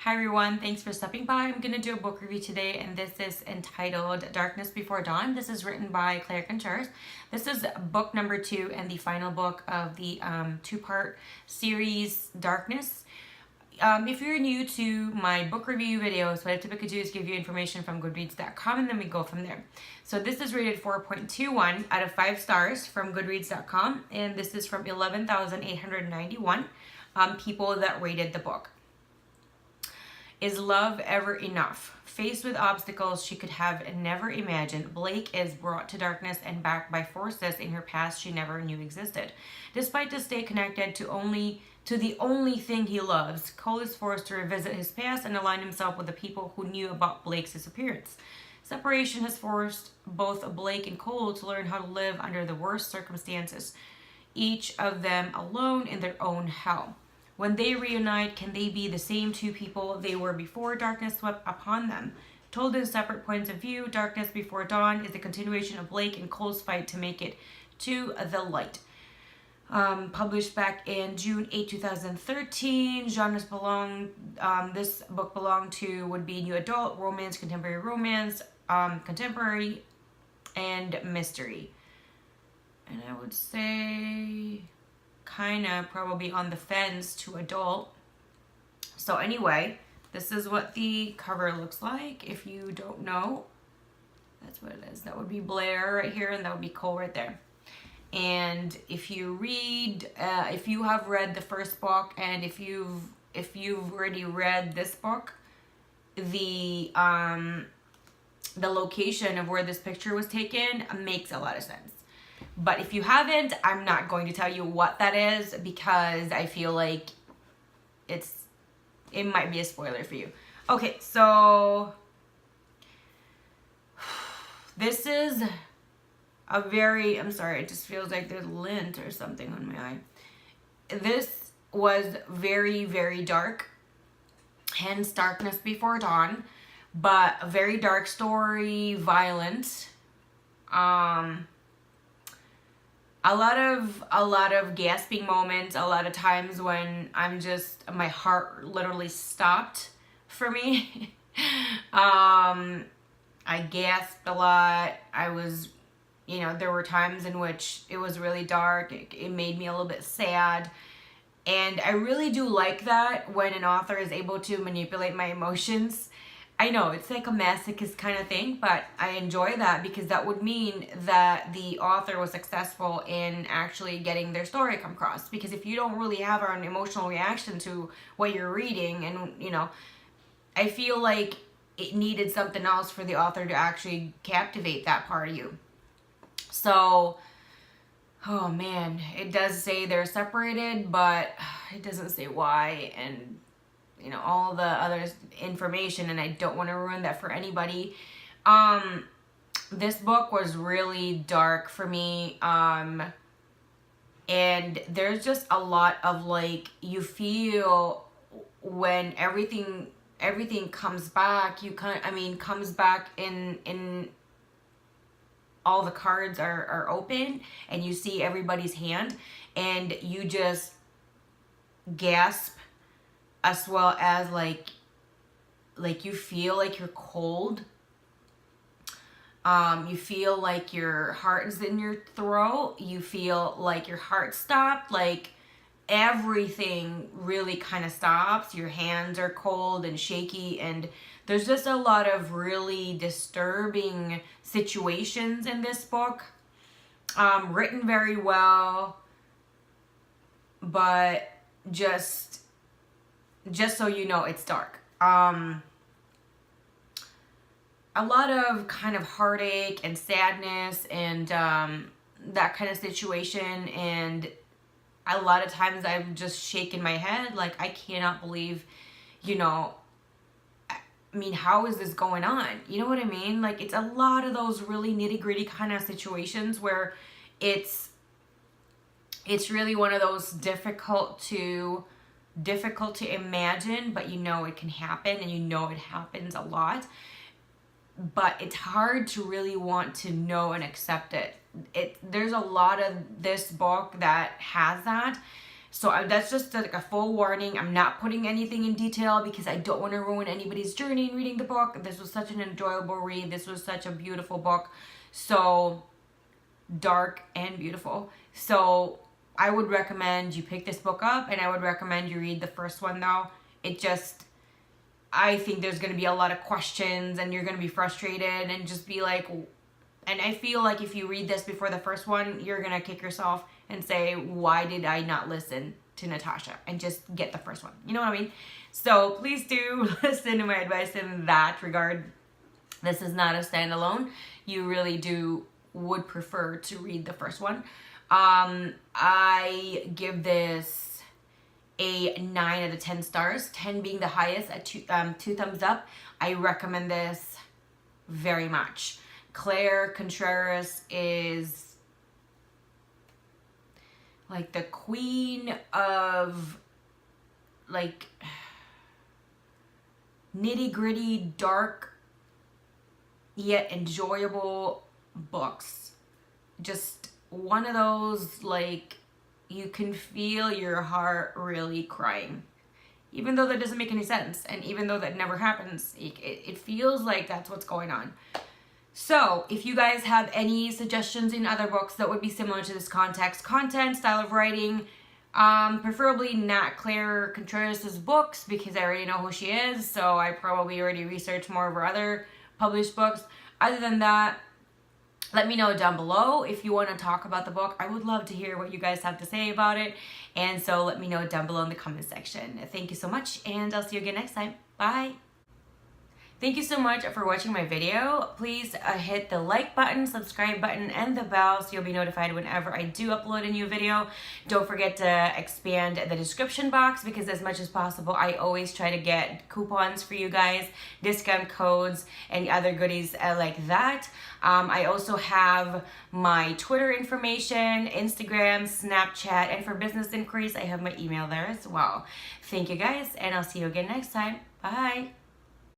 Hi everyone, thanks for stopping by. I'm going to do a book review today, and this is entitled Darkness Before Dawn. This is written by Contreras. This is book number 2 and the final book of the two-part series, Darkness. If you're new to my book review videos, what I typically do is give you information from Goodreads.com, and then we go from there. So this is rated 4.21 out of 5 stars from Goodreads.com, and this is from 11,891 people that rated the book. Is love ever enough? Faced with obstacles she could have never imagined, Blake is brought to darkness and backed by forces in her past she never knew existed. Despite to stay connected to the only thing he loves, Cole is forced to revisit his past and align himself with the people who knew about Blake's disappearance. Separation has forced both Blake and Cole to learn how to live under the worst circumstances, each of them alone in their own hell. When they reunite, can they be the same two people they were before darkness swept upon them? Told in separate points of view, Darkness Before Dawn is a continuation of Blake and Cole's fight to make it to the light. Published back in June 8, 2013. Genres this book belonged to would be new adult, romance, contemporary, and mystery. And I would say kind of probably on the fence to adult. So anyway, this is what the cover looks like. If you don't know, that's what it is. That would be Blair right here, and that would be Cole right there. And if you read, if you have read the first book, and if you've already read this book, the location of where this picture was taken makes a lot of sense. But if you haven't, I'm not going to tell you what that is, because I feel like it might be a spoiler for you. Okay, so this is a very, I'm sorry, it just feels like there's lint or something on my eye. This was very, very dark, hence Darkness Before Dawn, but a very dark story, violent. A lot of gasping moments, a lot of times when my heart literally stopped for me. I gasped a lot. There were times in which it was really dark. It made me a little bit sad. And I really do like that when an author is able to manipulate my emotions. I know it's like a masochist kind of thing, but I enjoy that because that would mean that the author was successful in actually getting their story come across. Because if you don't really have an emotional reaction to what you're reading, and I feel like it needed something else for the author to actually captivate that part of you. So, oh man, it does say they're separated, but it doesn't say why, and all the other information, and I don't want to ruin that for anybody. This book was really dark for me, and there's just a lot of you feel when everything comes back, comes back in all the cards are open, and you see everybody's hand, and you just gasp, as well as you feel like you're cold. You feel like your heart is in your throat. You feel like your heart stopped. Like everything really kind of stops. Your hands are cold and shaky, and there's just a lot of really disturbing situations in this book. Written very well, but just so you know, it's dark. A lot of kind of heartache and sadness and that kind of situation, and a lot of times I've just shaken my head like, I cannot believe, how is this going on? You know what I mean? Like, it's a lot of those really nitty-gritty kind of situations where it's really one of those difficult to imagine, but it can happen, and it happens a lot, but it's hard to really want to know and accept it. There's a lot of this book that has that, So that's just like a full warning. I'm not putting anything in detail because I don't want to ruin anybody's journey in reading the book. This was such an enjoyable read. This was such a beautiful book. So dark and beautiful. So I would recommend you pick this book up, and I would recommend you read the first one though. I think there's going to be a lot of questions and you're going to be frustrated and just be like, and I feel like if you read this before the first one, you're going to kick yourself and say, why did I not listen to Natasha and just get the first one? You know what I mean? So please do listen to my advice in that regard. This is not a standalone. You really would prefer to read the first one. I give this a 9 out of 10 stars, 10 being the highest at 2 thumbs up. I recommend this very much. Claire Contreras is like the queen of like nitty-gritty, dark, yet enjoyable books. Just one of those, like, you can feel your heart really crying. Even though that doesn't make any sense, and even though that never happens, it feels like that's what's going on. So, if you guys have any suggestions in other books that would be similar to this content, style of writing, preferably not Claire Contreras' books, because I already know who she is, so I probably already researched more of her other published books. Other than that, let me know down below if you want to talk about the book. I would love to hear what you guys have to say about it. And so let me know down below in the comment section. Thank you so much, and I'll see you again next time. Bye. Thank you so much for watching my video. Please hit the like button, subscribe button, and the bell so you'll be notified whenever I do upload a new video. Don't forget to expand the description box, because as much as possible, I always try to get coupons for you guys, discount codes, and other goodies like that. I also have my Twitter information, Instagram, Snapchat, and for business inquiries, I have my email there as well. Thank you guys, and I'll see you again next time. Bye.